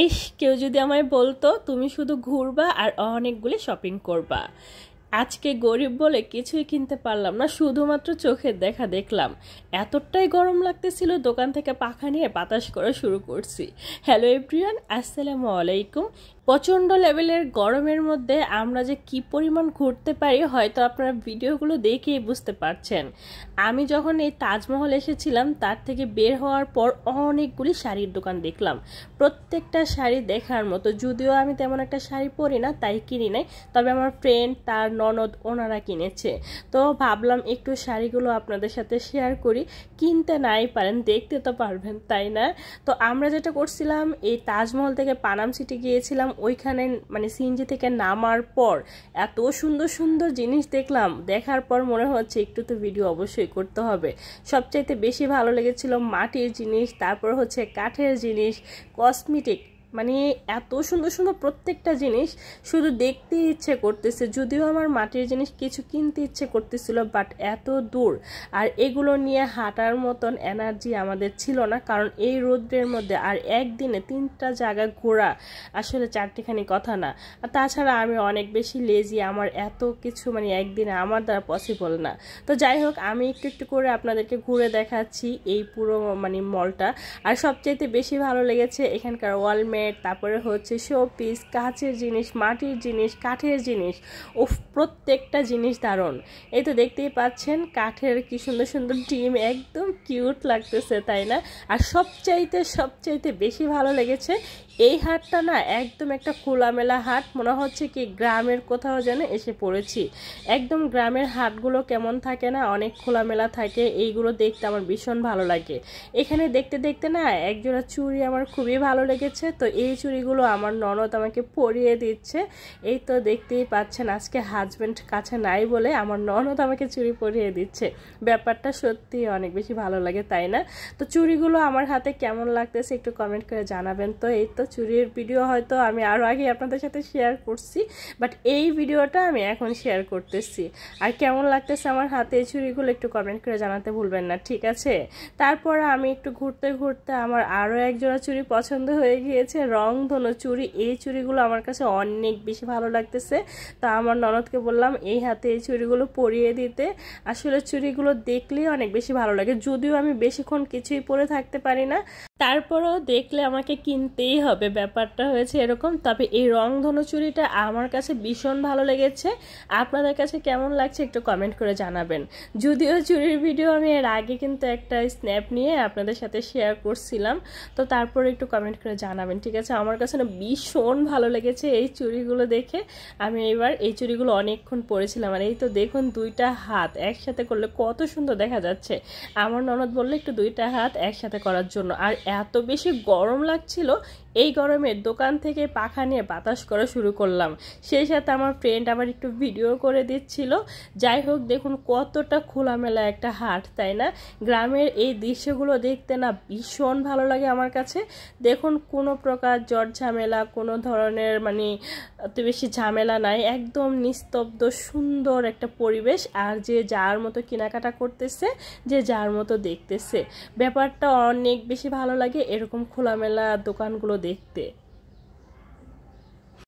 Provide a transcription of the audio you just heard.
ইস, কেউ যদি আমায় বলতো তুমি শুধু ঘুরবা আর অনেকগুলি শপিং করবা। আজকে গরিব বলে কিছুই কিনতে পারলাম না, শুধুমাত্র চোখের দেখা দেখলাম। এতটাই গরম লাগতেছিল, দোকান থেকে পাখা নিয়ে বাতাস করা শুরু করছি। হ্যালো এভরিওয়ান, আসসালামু আলাইকুম। প্রচণ্ড লেভেলের গরমের মধ্যে আমরা যে কি পরিমাণ ঘুরতে পারি হয়তো আপনারা ভিডিওগুলো দেখেই বুঝতে পারছেন। আমি যখন এই তাজমহল এসেছিলাম তার থেকে বের হওয়ার পর অনেকগুলি শাড়ির দোকান দেখলাম। প্রত্যেকটা শাড়ি দেখার মতো, যদিও আমি তেমন একটা শাড়ি পরি না তাই কিনি নাই, তবে আমার ফ্রেন্ড তার ননদ ওনারা কিনেছে। তো ভাবলাম একটু শাড়িগুলো আপনাদের সাথে শেয়ার করি। কিনতে নাই পারেন, দেখতে তো পারবেন তাই না? তো আমরা যেটা করছিলাম, এই তাজমহল থেকে পানাম সিটি গিয়েছিলাম। ওইখানে মানে সিএনজি থেকে নামার পর এত সুন্দর সুন্দর জিনিস দেখলাম, দেখার পর মনে হচ্ছে একটু তো ভিডিও অবশ্যই করতে হবে। সবচাইতে বেশি ভালো লেগেছিল মাটির জিনিস, তারপর হচ্ছে কাঠের জিনিস, কসমেটিক, মানে এত সুন্দর সুন্দর প্রত্যেকটা জিনিস শুধু দেখতে ইচ্ছে করতেছে। যদিও আমার মাটির জিনিস কিছু কিনতে ইচ্ছে করতেছিল, বাট এত দূর আর এগুলো নিয়ে হাঁটার মতন এনার্জি আমাদের ছিল না, কারণ এই রোদ্রের মধ্যে আর একদিনে 3টা জায়গা ঘোরা আসলে চারটিখানি কথা না। আর তাছাড়া আমি অনেক বেশি লেজি, আমার এত কিছু মানে একদিনে আমার দ্বারা পসিবল না। তো যাই হোক, আমি একটু একটু করে আপনাদেরকে ঘুরে দেখাচ্ছি এই পুরো মানে মলটা। আর সবচাইতে বেশি ভালো লেগেছে এখানকার ওয়ালমেট, তারপরে হচ্ছে শো পিস, কাচের জিনিস, মাটির জিনিস, কাঠের জিনিস। প্রত্যেকটা জিনিস দারুণ। এই তো দেখতেই পাচ্ছেন কাঠের কি সুন্দর সুন্দর ডিম, একদম কিউট লাগতেছে তাই না? আর সবচাইতে বেশি ভালো লেগেছে এই হাটটা না, একদম একটা খোলামেলা হাট, মনে হচ্ছে কি গ্রামের কোথাও যেন এসে পড়েছি। একদম গ্রামের হাটগুলো কেমন থাকে না, অনেক খোলামেলা থাকে, এইগুলো দেখতে আমার ভীষণ ভালো লাগে। এখানে দেখতে দেখতে না একজোড়া চুড়ি আমার খুবই ভালো লেগেছে, তো এই চুড়িগুলো আমার ননদ আমাকে পরিয়ে দিচ্ছে। এই তো দেখতেই পাচ্ছেন, আজকে হাজব্যান্ড কাছে নাই বলে আমার ননদ আমাকে চুড়ি পরিয়ে দিচ্ছে। ব্যাপারটা সত্যি অনেক বেশি ভালো লাগে তাই না? তো চুড়িগুলো আমার হাতে কেমন লাগতেছে একটু কমেন্ট করে জানাবেন। তো এই তো চুড়ির ভিডিও হয়তো আমি আরও আগে আপনাদের সাথে শেয়ার করছি, বাট এই ভিডিওটা আমি এখন শেয়ার করতেছি। আর কেমন লাগতেছে আমার হাতে এই চুড়িগুলো একটু কমেন্ট করে জানাতে ভুলবেন না, ঠিক আছে? তারপর আমি একটু ঘুরতে ঘুরতে আমার আরও একজোড়া চুড়ি পছন্দ হয়ে গিয়েছে, রংধনু চুড়ি। এই চুড়িগুলো আমার কাছে অনেক বেশি ভালো লাগতেছে। তো আমার ননদকে বললাম এই হাতে এই চুড়িগুলো পরিয়ে দিতে। আসলে চুড়িগুলো দেখলেই অনেক বেশি ভালো লাগে, যদিও আমি বেশিক্ষণ কিছুই পরে থাকতে পারি না, তারপরেও দেখলে আমাকে কিনতেই হবে। ব্যাপারটা হয়েছে এরকম। তবে এই রংধনু চুড়িটা আমার কাছে ভীষণ ভালো লেগেছে। আপনাদের কাছে কেমন লাগছে একটু কমেন্ট করে জানাবেন। যদিও চুড়ির ভিডিও আমি এর আগে কিন্তু একটা স্ন্যাপ নিয়ে আপনাদের সাথে শেয়ার করছিলাম, তো তারপরে একটু কমেন্ট করে জানাবেন, ঠিক আছে? আমার কাছে না ভীষণ ভালো লেগেছে এই চুড়িগুলো দেখে। আমি এবার এই চুড়িগুলো অনেকক্ষণ পরেছিলাম। আর এই তো দেখুন, 2টা হাত একসাথে করলে কত সুন্দর দেখা যাচ্ছে। আমার ননদ বললো একটু 2টা হাত একসাথে করার জন্য। আর এত বেশি গরম লাগছিল, এই গরমে দোকান থেকে পাখা নিয়ে বাতাস করা শুরু করলাম। সেই সাথে আমার ফ্রেন্ড আবার একটু ভিডিও করে দিচ্ছিল। যাই হোক, দেখুন কতটা খোলামেলা একটা হাট তাই না? গ্রামের এই দৃশ্যগুলো দেখতে না ভীষণ ভালো লাগে আমার কাছে। দেখুন কোনো প্রকার জট ঝামেলা, কোনো ধরনের মানে অত বেশি ঝামেলা নাই, একদম নিস্তব্ধ সুন্দর একটা পরিবেশ। আর যে যার মতো কেনাকাটা করতেছে, যে যার মতো দেখতেছে, ব্যাপারটা অনেক বেশি ভালো লাগে এরকম খোলামেলা দোকানগুলো দেখতে।